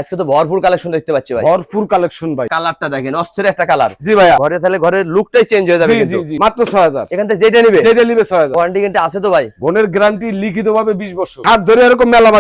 আজকে তো ভরপুর কালেকশন দেখতে পাচ্ছি ভাই। ভরপুর কালেকশন ভাই। কালারটা দেখেন, অস্থির একটা কালার। জি ভাইয়া। ঘরে তাহলে ঘরের লুকটাই চেঞ্জ হয়ে যাবে কিন্তু। মাত্র 6000। এখান থেকে যেটা নিবে 6000। ওয়ারেন্টি গ্যারান্টি আছে তো ভাই? বোনের গ্যারান্টি লিখিতভাবে 20 বছর। আর ধরে এরকম মেলা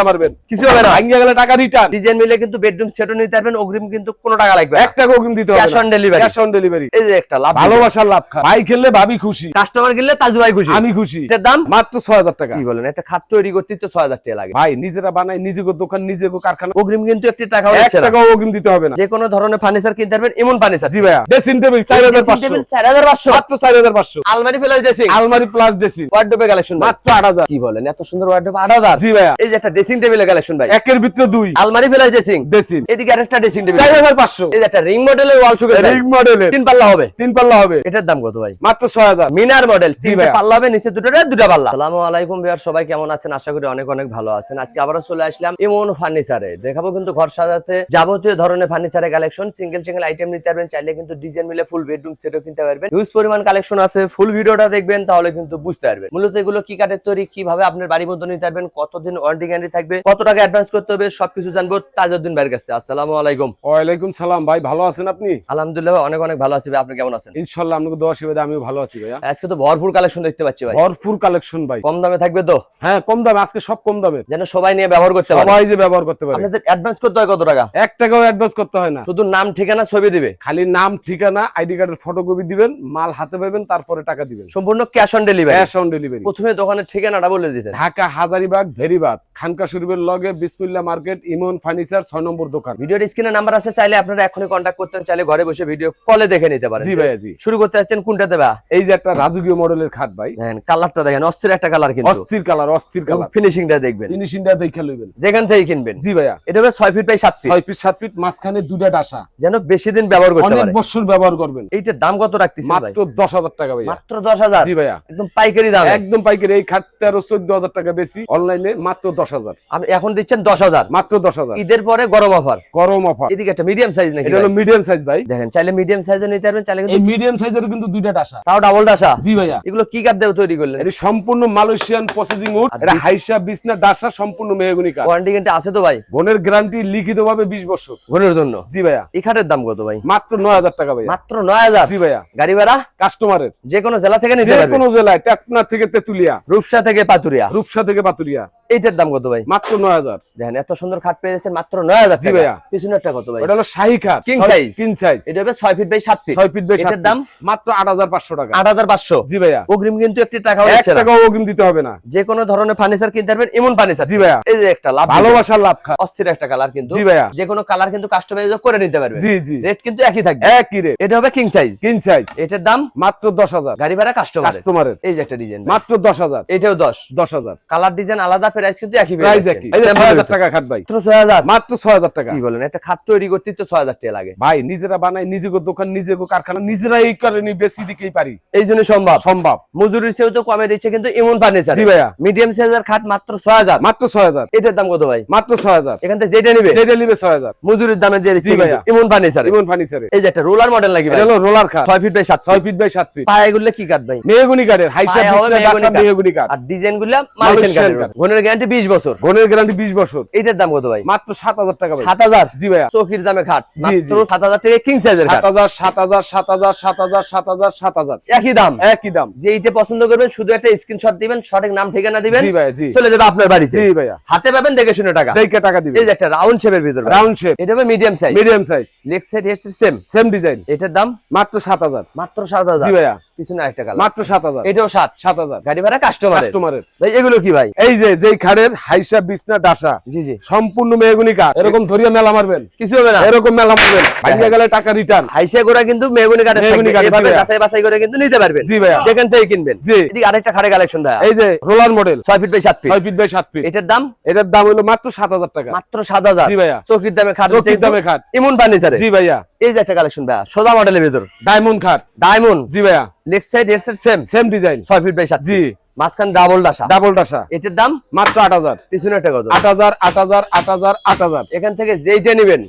মারবেন, কিছু হবে না, ভাঙিয়ে গেলে টাকা রিটার্ন। ডিজাইন মিলে কিন্তু বেডরুম সেটও নিতে পারবেন, অগ্রিম কিন্তু কোনো টাকা লাগবে না। 1 টাকা অগ্রিম দিতে হবে না। Cash on delivery. Cash on delivery. এই যে একটা লাভ, ভালোবাসার লাভ খা। ভাই খেললে ভাবি খুশি, কাস্টমার কিনলে তাজু ভাই খুশি, আমি খুশি। এটার দাম মাত্র 6000 টাকা। কি বলেন, একটা খাট তৈরি করতে তো 6000 টাকা লাগে ভাই। নিজেরা বানাই, নিজেকে দোকান, নিজেকে কারখানা। অগ্রিম কিন্তু একটি টাকা 1 টাকা অগ্রিম দিতে হবে না। যে কোনো ধরনের ফার্নিচার কিনতে পারবেন, এমন ফার্নিচার। জি ভাইয়া। Dressing table 4500। 4500 মাত্র 4500। আলমারি প্লাস ড্রেসিং, আলমারি প্লাস ড্রেসিং। ওয়ার্ডরোবে কালেকশন মাত্র 8000। কি বলেন, এত সুন্দর ওয়ার্ডরোব 8000? জি ভাইয়া। এই যে একটা ড্রেসিং টেবিলের কালেকশন ভাই, একের ভিতরে দুই। আলমারি প্লাস ড্রেসিং, ড্রেসিং। এদিকে আরেকটা ড্রেসিং টেবিল 4500। এই যে একটা রিং মডেলের ওয়াল শোকেস, রিং মডেলের 3 পাল্লা হবে। 3 পাল্লা হবে। এটার দাম কত ভাই? মাত্র 6000। মিনার মডেল, জি 3 ভাইয়া। পাল্লা হবে, নিচে দুটা পাল্লা। আসসালামু আলাইকুম ভিউয়ার, সবাই কেমন আছেন? আশা করি অনেক অনেক ভালো আছেন। আজকে আবারো চলে আসলাম এমন ফার্নিচারে, দেখাবো কিন্তু ঘর সাজাতে যাবতীয় ধরনের ফার্নিচারের কালেকশন। সিঙ্গেল আইটেম নিতে পারবেন, চাইলে কিন্তু ডিজাইন মিলে ফুল বেডরুম সেটও কিনতে পারবেন। হিউজ পরিমাণ কালেকশন আছে, ফুল ভিডিওটা দেখবেন তাহলে কিন্তু বুঝতে পারবেন মূলত এগুলো কি কাঠের তৈরি, কিভাবে আপনার বাড়ি মতো নিতে পারবেন, কতদিন ওয়ারেন্টি গ্যারান্টি থাকবে, কত টাকা অ্যাডভান্স করতে হবে, সবকিছু জানবো তাজউদ্দিন ভাইয়ের কাছে। আসসালামু আলাইকুম। ওয়ালাইকুম সালাম ভাই, ভালো আছেন আপনি? আলহামদুলিল্লাহ ভাই, অনেক অনেক ভালো আছি ভাই। আপনি কেমন আছেন? ইনশাআল্লাহ আপনাকে দোয়া আশীর্বাদে আমিও ভালো আছি ভাইয়া। আজকে তো ভরপুর কালেকশন দেখতে পাচ্ছি ভাই। ভরপুর কালেকশন ভাই। কম দামে থাকবে তো? হ্যাঁ, কম দামে, আজকে সব কম দামে, যেন সবাই নিয়ে ব্যবহার করতে পারে, সবাই যে ব্যবহার করতে পারে। আপনাদের অ্যাডভান্স করতে হয় কত টাকা? 1 টাকাও অ্যাডভান্স করতে হয় না। শুধু নাম ঠিকানা ছবি দিবে, খালি নাম ঠিকানা আইডি কার্ডের ফটোকপি দিবেন, মাল হাতে পাবেন, তারপরে টাকা দিবেন। সম্পূর্ণ cash on delivery. Cash on delivery. প্রথমে দোকানের ঠিকানাটা বলে দিতেন। ঢাকা হাজারীবাগ ভেরিবাদ খানকা শরীফের লগে বিসমিল্লাহ মার্কেট, ইমন ফার্নিচার 6 নম্বর দোকান। ভিডিওর স্ক্রিনে নাম্বার আছে, চাইলে আপনারা এখনই কন্টাক্ট করতেন, চাইলে ঘরে বসে ভিডিও কলে দেখে নিতে পারেন। জি ভাইয়া, জি। শুরু করতে যাচ্ছেন কোনটাতে ভাই? এই যে একটা রাজকীয় মডেলের খাট ভাই। দেখেন কালারটা দেখেন, অস্থির একটা কালার কিন্তু। অস্থির কালার, অস্থির কালার। ফিনিশিংটা দেখবেন, ফিনিশিংটা দেখে লইবেন যেখান থেকে কিনবেন। জি ভাইয়া। এটা হবে 6 feet by 7 feet. 6 feet 7 feet, মাঝখানে দুইটা ডাসা, যেন বেশি দিন ব্যবহার করতে অনেক পারে। বছর ব্যবহার করবেন। এইটার দাম কত রাখতেছেন ভাই? মাত্র 10000 টাকা ভাইয়া। মাত্র 10000? জি ভাইয়া। একদম পাইকারি দাম। একদম পাইকারি। এই খাট 13-14,000 টাকা বেশি, অনলাইনে মাত্র 10000। আপনি এখন দিচ্ছেন 10000, মাত্র 10000। ঈদের পরে গরম অফার। গরম অফার। এদিকে একটা মিডিয়াম সাইজ নাকি? এটা হলো মিডিয়াম সাইজ ভাই। দেখেন, চাইলে মিডিয়াম সাইজে নিতে পারবেন, চাইলে এই কিন্তু মিডিয়াম সাইজের কিন্তু দুইটা ডাসা, তাও ডাবল ডাসা। জি ভাইয়া। এগুলো কি কাঠ দিয়ে তৈরি করলেন? এটা সম্পূর্ণ মালয়েশিয়ান প্রসেসিং উড। এটা হাইসা বিছনা ডাসা, সম্পূর্ণ মেহগনি কাঠ। ওয়ারেন্টি গ্যারান্টি আছে তো ভাই? বোনের গ্যারান্টি লিখিতভাবে 20 বছর ঘরের জন্য। জি ভাইয়া। এই খাটের দাম কত ভাই? মাত্র 9000 টাকা ভাইয়া। মাত্র 9000? জি ভাইয়া। গাড়ি ভাড়া কাস্টমারের, যে কোনো জেলা থেকে নিতে যে পারবেন, কোনো জেলায়, টেকনা থেকে তেতুলিয়া, রূপসা থেকে পাতুরিয়া। রূপসা থেকে পাতুরিয়া। এইটার দাম কত ভাই? মাত্র 9000। দেখেন এত সুন্দর খাট পেয়ে যাচ্ছেন মাত্র 9000 জি টাকা। ভাইয়া। পিছনেরটা কত ভাই? ওটা হলো শাহী খাট, King size। King size. এটা হবে 6 feet by 7 feet. 6 feet by 7 এটার দাম মাত্র 8500 টাকা। 8500? জি ভাইয়া। অগ্রিম কিন্তু একটি টাকা 1 হচ্ছে না। টাকাও অগ্রিম দিতে হবে না। যে কোনো ধরনের ফার্নিচার কিনতে পারবেন, এমন ফার্নিচার। জি ভাইয়া। এই যে একটা লাভ, ভালোবাসার লাভ খা। অস্থির একটা কালার কিন্তু। জি ভাইয়া। যে কোনো কালার কিন্তু কাস্টমাইজ করে নিতে পারবেন। জি জি। রেট কিন্তু একই থাকবে। একই রেট। এটা হবে কিং সাইজ। King size. এটার দাম মাত্র 10000। গাড়ি ভাড়া কাস্টমারের। এই যে একটা ডিজাইন মাত্র 10000। এটাও 10000। কালার ডিজাইন আলাদা, প্রাইস কিন্তু একই প্রাইস একই। এই যে 6000 টাকা খাট ভাই। মাত্র 6000? মাত্র 6000 টাকা। কি বলেন, একটা খাট তৈরি করতে তো 6000 টাকা লাগে ভাই। নিজেরা বানাই, নিজেকে দোকান, নিজেকে কারখানা, নিজেরাই করেনি, বেশি দিকেই পারি। এই জন্য সম্ভব। সম্ভব। মজুরির চেয়েও তো কমে দিচ্ছে কিন্তু এমন ফার্নিচার। জি ভাইয়া। মিডিয়াম সাইজের খাট মাত্র 6000। মাত্র 6000। এটার দাম কত ভাই? মাত্র 6000। এখান থেকে যেটা নিবে যেটা নিবে 6000। মজুরির দামে দিয়ে দিচ্ছে জি ভাইয়া। এমন ফার্নিচার। ইমন ফার্নিচারে। এই যে একটা রোলার মডেল নাকি ভাই? এটা হলো রোলার খাট, 6 feet by 7 6 feet by 7 feet. পায়া এগুলো কি কাঠ ভাই? মেহগনি কাঠের, হাইসা পায়া হবে বিছনা ডাসা মেহগনি কাঠ। মেহগনি কাঠ। আর ডিজাইন গুলা মালয়েশিয়ান মালয়েশিয়ান কাঠের। কাঠ। ঘনের গ্যারান্টি 20 বছর। বোনের গ্যারান্টি 20 বছর। এইটার দাম কত ভাই? মাত্র 7000 টাকা ভাই। 7000? জি ভাইয়া। চৌকির দামে খাট জি, মাত্র জি। 7000 টাকা কিং সাইজের খাট। 7000 7000 7000 7000 7000 7000 একই দাম। একই দাম। যে এইটা পছন্দ করবেন শুধু একটা স্ক্রিনশট দিবেন, সঠিক নাম ঠিকানা দিবেন, জি ভাইয়া, জি। চলে যাবে আপনার বাড়িতে। জি ভাইয়া। হাতে পাবেন দেখে শুনে টাকা। দেখে টাকা দিবেন। এই যে একটা রাউন্ড শেপের ভিতর, রাউন্ড শেপ, এটা হবে medium size. Medium size, leg side head side same. Same design. এটার দাম মাত্র 7000। মাত্র 7000? জি ভাইয়া। পিছনে আরেকটা কালার মাত্র 7000। এটাও 7000। গাড়ি ভাড়া কাস্টমারের। কাস্টমারের। ভাই এগুলো কি ভাই? এই যে যেই খাড়ের হাইসা বিছনা ডাসা, জি জি। সম্পূর্ণ মেহগনি কাঠ। এরকম ধরিয়া মেলা মারবেন, কিছু হবে না। এরকম মেলা মারবেন, ভাঙিয়ে গেলে টাকা রিটার্ন। হাইসা গোড়া কিন্তু মেহগনি কাঠের মেহগনি থাকবে, কাঠের, এভাবে জি ভাইয়া। যাচাই বাছাই করে কিন্তু নিতে পারবেন। জি ভাইয়া। যেখান থেকে কিনবেন। জি। এদিকে আরেকটা খাড়ে কালেকশন ভাই, এই যে roller model, 6 feet by 7 feet. 6 feet by 7 feet. এটার দাম? এটার দাম হলো মাত্র 7000 টাকা। মাত্র 7000? জি ভাইয়া। চৌকির দামে খাট, চৌকির দামে খাট। এমন ফার্নিচারে। জি ভাইয়া। এই যে একটা কালেকশন ভাই, সোজা মডেলের ভিতর, ডায়মন্ড খাট। ডায়মন্ড। জি ভাইয়া। Leg side head side same. Same design. 6 feet by 7 জি। মাঝখান ডাবল ডাসা। ডাবল ডাসা। এটার দাম মাত্র 8000। পিছনেরটা কত? 8000 8000 8000 8000। এখান থেকে যেইটা নেবেন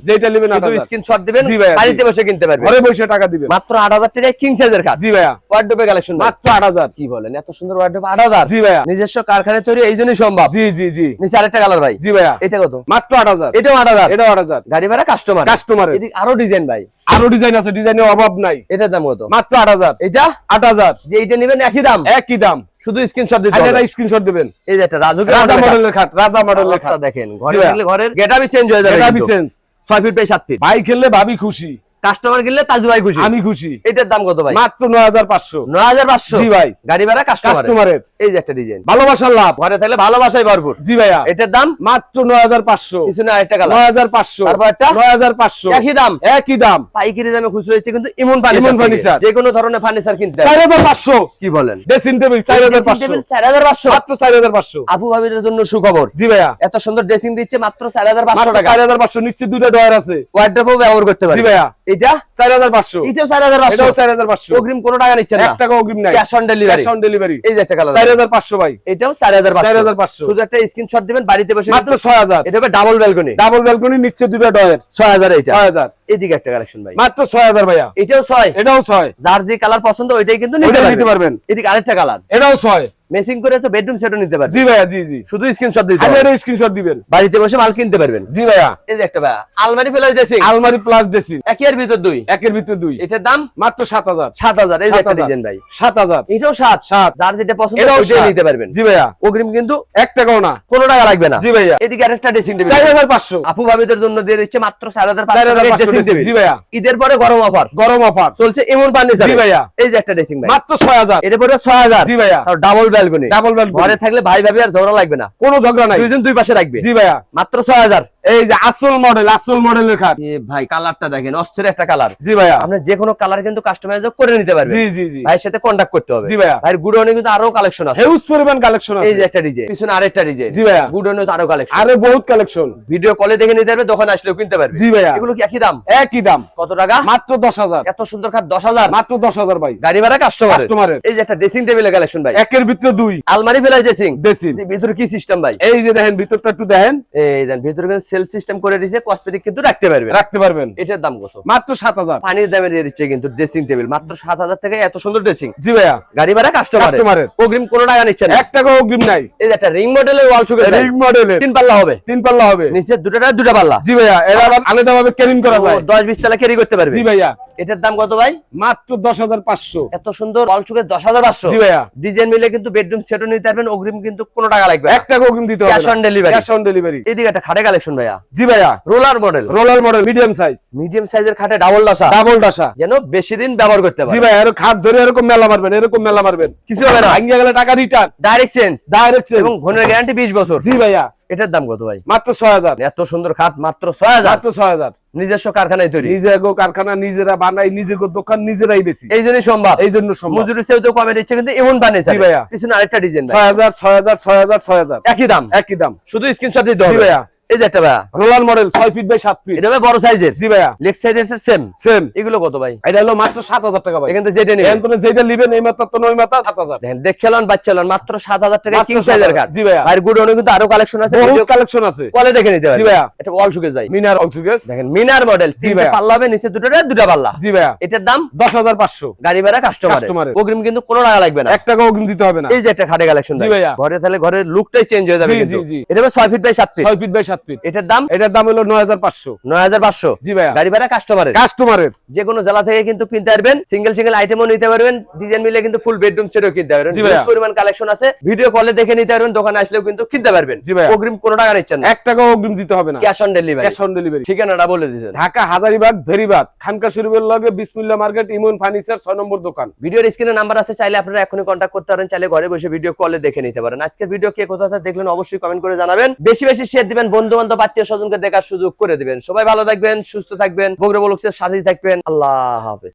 যেটা নেবেন শুধু 8000। স্ক্রিনশট দিবেন, জি ভাইয়া, বাড়িতে বসে কিনতে পারবেন। ঘরে বসে টাকা দিবেন। মাত্র 8000 টাকায় কিং সাইজের খাট। জি ভাইয়া। ওয়ার্ডরোবে কালেকশন মাত্র 8000। কি বলেন, এত সুন্দর ওয়ার্ডরোব 8000? জি ভাইয়া। নিজস্ব কারখানায় তৈরি, এইজন্যই সম্ভব। জি জি জি। নিচে আরেকটা কালার ভাই। জি ভাইয়া। এটা কত? মাত্র 8000। এটাও 8000। এটাও 8000। গাড়ি ভাড়া কাস্টমার। কাস্টমারের। এদিকে আরো ডিজাইন ভাই। আরো ডিজাইন আছে, ডিজাইনের অভাব নাই। এটার দাম কত? মাত্র 8000। এটা 8000। যে এইটা নেবেন একই দাম। একই দাম। শুধু স্ক্রিনশট দিতে আগে হবে। একটা স্ক্রিনশট দিবেন। এই যে একটা রাজুকের রাজা মডেলের মডেলের খাট, রাজা মডেলের খাট। খাট দেখেন ঘরে জি ভাইয়া। থাকলে ঘরের গেটআপই চেঞ্জ হয়ে যাবে। এটা কিন্তু। বিসেন্স 6 ফিট বাই 7 ফিট। ভাই খেললে ভাবি খুশি, কাস্টমার কিনলে তাজু ভাই খুশি। আমি খুশি। এটার দাম কত ভাই? মাত্র 9500। 9500। জি ভাই। গাড়ি ভাড়া কাস্টমারের। এই যে একটা ডিজাইন। ভালোবাসার লাভ। ঘরে থাকলে ভালোবাসাই ভরপুর। জি ভাইয়া। এটার দাম মাত্র 9500। পিছনে আরেকটা কালার। 9500। তারপর একটা 9500। একই দাম। একই দাম। পাইকারি দামে খুচরো হচ্ছে কিন্তু ইমন ইমন ফার্নিচার। ফার্নিচার। যে কোনো ধরনের ফার্নিচার কিনতে হবে। 4500। কি বলেন? Dressing table 4500। 4500। মাত্র 4500। আপু ভাবিদের জন্য সুখবর। জি ভাইয়া। এত সুন্দর ড্রেসিং দিচ্ছে মাত্র 4500 মাত্র টাকা। 4500। নিচে দুটো ডয়ার আছে। ওয়ার্ডরোবও ব্যবহার করতে পারবে। জি ভাইয়া। এটা 4500। এটাও 4500। এটাও 4500। অগ্রিম কোনো টাকা নিচ্ছে না। 1 টাকা অগ্রিম নাই। Cash on delivery. Cash on delivery. এই যে একটা কালার। 4500 ভাই। এটাও 4500। 4500। শুধু একটা স্ক্রিনশট দিবেন, বাড়িতে বসে মাত্র 6000। এটা হবে ডাবল ব্যালকনি। ডাবল ব্যালকনি, নিচে দুটো ডয়ার। 6000 এটা। 6000। এদিকে একটা কালেকশন ভাই। মাত্র 6000 ভাইয়া। এটাও 6। এটাও 6। যার যে কালার পছন্দ ওইটাই কিন্তু ওইটাই নিতে পারবেন। এদিকে আরেকটা কালার। এটাও 6। মেসিং করে তো বেডরুম সেটও নিতে পারবেন। জি ভাইয়া। জি জি। শুধু স্ক্রিনশট দিতে আমি হবে। এর স্ক্রিনশট দিবেন। বাড়িতে বসে মাল কিনতে পারবেন। জি ভাইয়া। এই যে একটা ভাই আলমারি ফেলাই ড্রেসিং। আলমারি প্লাস ড্রেসিং। একের ভিতর দুই। একের ভিতরে দুই। এটার দাম মাত্র 7000। 7000। এই যে একটা 7000 ডিজাইন ভাই। 7000। এটাও 7। 7। যার যেটা পছন্দ এটাও ওইটাই 7 নিতে পারবেন। জি ভাইয়া। অগ্রিম কিন্তু 1 টাকাও না। কোনো টাকা লাগবে না। জি ভাইয়া। এদিকে আরেকটা ড্রেসিং টেবিল। 4500। আপু ভাবিদের জন্য দিয়ে দিচ্ছে মাত্র 4500 4500 ড্রেসিং টেবিল। জি ভাইয়া। ঈদের পরে গরম অফার গরম অফার চলছে ইমন ফার্নিচার। জি ভাইয়া। এই যে একটা ড্রেসিং ভাই। মাত্র 6000। এটা পড়বে 6000। জি ভাইয়া। আর ডাবল ব্যালকনি। Double balcony. ঘরে থাকলে ভাই ভাবি আর ঝগড়া লাগবে না। কোনো ঝগড়া নাই। দুইজন দুই পাশে রাখবে। জি ভাইয়া। মাত্র 6000। এই যে আসল মডেল, আসল মডেলের খাট। এ ভাই কালারটা দেখেন, অস্থির একটা কালার। জি ভাইয়া। আপনি যে কোনো কালার কিন্তু কাস্টমাইজ করে নিতে পারবেন। জি জি জি। ভাইয়ের সাথে কন্টাক্ট করতে হবে। জি ভাইয়া। ভাইয়ের গুডাউনে কিন্তু আরো কালেকশন আছে। হিউজ পরিমাণ কালেকশন আছে। এই যে একটা ডিজাইন, পিছনে আরেকটা ডিজাইন। জি ভাইয়া। গুডাউনে আরো কালেকশন। আরে বহুত কালেকশন। ভিডিও কলে দেখে নিতে পারবে, দোকানে আসলেও কিনতে পারবে। জি ভাইয়া। এগুলো কি একই দাম? একই দাম। কত টাকা? মাত্র 10000। এত সুন্দর খাট 10000। মাত্র 10000 ভাই। গাড়ি ভাড়া কাস্টমারের। কাস্টমারের। এই যে একটা ড্রেসিং টেবিলের কালেকশন ভাই। একের ভিতরে দুই। আলমারি ফেলাই ড্রেসিং। ড্রেসিং। ভিতরে কি সিস্টেম ভাই? এই যে দেখেন ভিতরটা একটু দেখেন। এই দেন ভিতরে কিন্তু সেলফ সিস্টেম করে দিয়েছে, কসমেটিক কিন্তু রাখতে পারবেন। রাখতে পারবেন। এটার দাম কত? মাত্র 7000। পানির দামে দিয়ে দিচ্ছে কিন্তু ড্রেসিং টেবিল মাত্র 7000 টাকায়। এত সুন্দর ড্রেসিং। জি ভাইয়া। গাড়ি ভাড়া কাস্টমারের। কাস্টমারের। অগ্রিম কোনো টাকা নিচ্ছে না। 1 টাকা অগ্রিম নাই। এই যে একটা রিং মডেলের ওয়াল শোকেস রিং মডেলের 3 পাল্লা হবে। 3 পাল্লা হবে। নিচে দুটা পাল্লা। জি ভাইয়া। এরা আবার আলাদাভাবে ক্যারিং করা যায়। 10-20 তলা ক্যারি করতে পারবে। জি ভাইয়া। এটার দাম কত ভাই? মাত্র 10500। এত সুন্দর ওয়াল শোকেস 10500। জি ভাইয়া। ডিজাইন মিলে কিন্তু বেডরুম সেটও নিতে পারবেন। অগ্রিম কিন্তু কোনো টাকা লাগবে না। 1 টাকা অগ্রিম দিতে হবে না। Cash on delivery. Cash on delivery. এদিকে একটা খাটে কালেকশন ভাইয়া। জি ভাইয়া। Roller model. Roller model medium size. Medium সাইজের খাটে ডাবল ডাসা। ডাবল ডাসা। যেন বেশি দিন ব্যবহার করতে জি পারে। ভাই। আর খাট ধরে এরকম মেলা মারবেন, এরকম মেলা মারবেন, কিছু হবে না। ভাঙিয়ে গেলে টাকা রিটার্ন। Direct change. ডাইরেক্ট এবং ঘনের গ্যারান্টি 20 বছর। জি ভাইয়া। এটার দাম কত ভাই? মাত্র 6000। এত সুন্দর খাট মাত্র 6000। মাত্র 6000। নিজস্ব কারখানায় তৈরি। নিজেগো কারখানা, নিজেরা বানাই, নিজেগো দোকান, নিজেরাই বেশি। এই জন্যই সম্ভব। এই জন্য সম্ভব। মজুরি চেয়েও তো কমে দিচ্ছে কিন্তু ইমন ফার্নিচার। জি ভাইয়া। পিছনে আরেকটা ডিজাইন ভাই। 6000 6000 6000 6000। একই দাম। একই দাম। শুধু স্ক্রিনশট দিতে জি হবে। ভাইয়া। এই যে একটা ভাইয়া roller model 6 feet by 7 feet. এটা হবে বড় সাইজের। জি ভাইয়া। লেগ সাইডের সেম। সেম। এগুলো কত ভাই? এটা হলো মাত্র 7000 টাকা ভাই। এখান থেকে যেটা নেবেন। এখান থেকে যেটা নেবেন এই মাত্র তো নয় মাত্র 7000। দেখেন দেখেন বাচ্চালান মাত্র 7000 টাকায় মাত্র কিং সাইজের 7000 খাট। জি ভাইয়া। ভাই গুডাউনে কিন্তু আরো কালেকশন আছে। বহুত ভিডিও কালেকশন আছে। কলে দেখে নিতে পারবেন। জি ভাইয়া। এটা ওয়াল শোকেস ভাই। মিনার অলসুগেস। দেখেন মিনার মডেল। জি 3 ভাইয়া। পাল্লা হবে, নিচে দুটা পাল্লা। জি ভাইয়া। এটার দাম 10500। গাড়ি ভাড়া কাস্টমারের। কাস্টমারের। অগ্রিম কিন্তু কোনো টাকা লাগবে না। 1 টাকা অগ্রিম দিতে হবে না। এই যে একটা খাটে কালেকশন জি ভাইয়া। ঘরে তাহলে ঘরের লুকটাই চেঞ্জ হয়ে যাবে জি, কিন্তু। জি, জি। এটা হবে 6 feet by 7 feet. 6 feet by 7 feet. এটার দাম এটার দাম হলো 9500। 9500। জি ভাইয়া। গাড়ি ভাড়া কাস্টমারের। কাস্টমারের। যে কোনো জেলা থেকে কিন্তু কিনতে পারবেন। সিঙ্গেল আইটেমও নিতে পারবেন। ডিজাইন মিলে কিন্তু ফুল বেডরুম সেটও কিনতে পারবেন। জি ভাইয়া। হিউজ পরিমাণ কালেকশন আছে। ভিডিও কলে দেখে নিতে পারবেন, দোকানে আসলেও কিন্তু কিনতে পারবেন। জি ভাইয়া। অগ্রিম কোনো টাকা নিচ্ছেন না। 1 টাকা অগ্রিম দিতে হবে না। Cash on delivery. Cash on delivery. ঠিকানাটা বলে দিয়েছেন। ঢাকা হাজারীবাগ ভেরিবাগ খানকা শরীফের লগে বিসমিল্লাহ মার্কেট ইমন ফার্নিচার 6 নম্বর দোকান। ভিডিওর স্ক্রিনে নাম্বার আছে, চাইলে আপনারা এখনই কন্টাক্ট করতে পারেন। চাইলে ঘরে বসে ভিডিও কলে দেখে নিতে পারেন। আজকের ভিডিও কে কোথা থেকে দেখলেন অবশ্যই কমেন্ট করে জানাবেন। বেশি বেশি শেয়ার দিবেন, বন্ধু বান্ধব আত্মীয় স্বজনকে দেখার সুযোগ করে দিবেন। সবাই ভালো থাকবেন, সুস্থ থাকবেন, বগুড়া ব্লগসের সাথেই থাকবেন। আল্লাহ হাফেজ।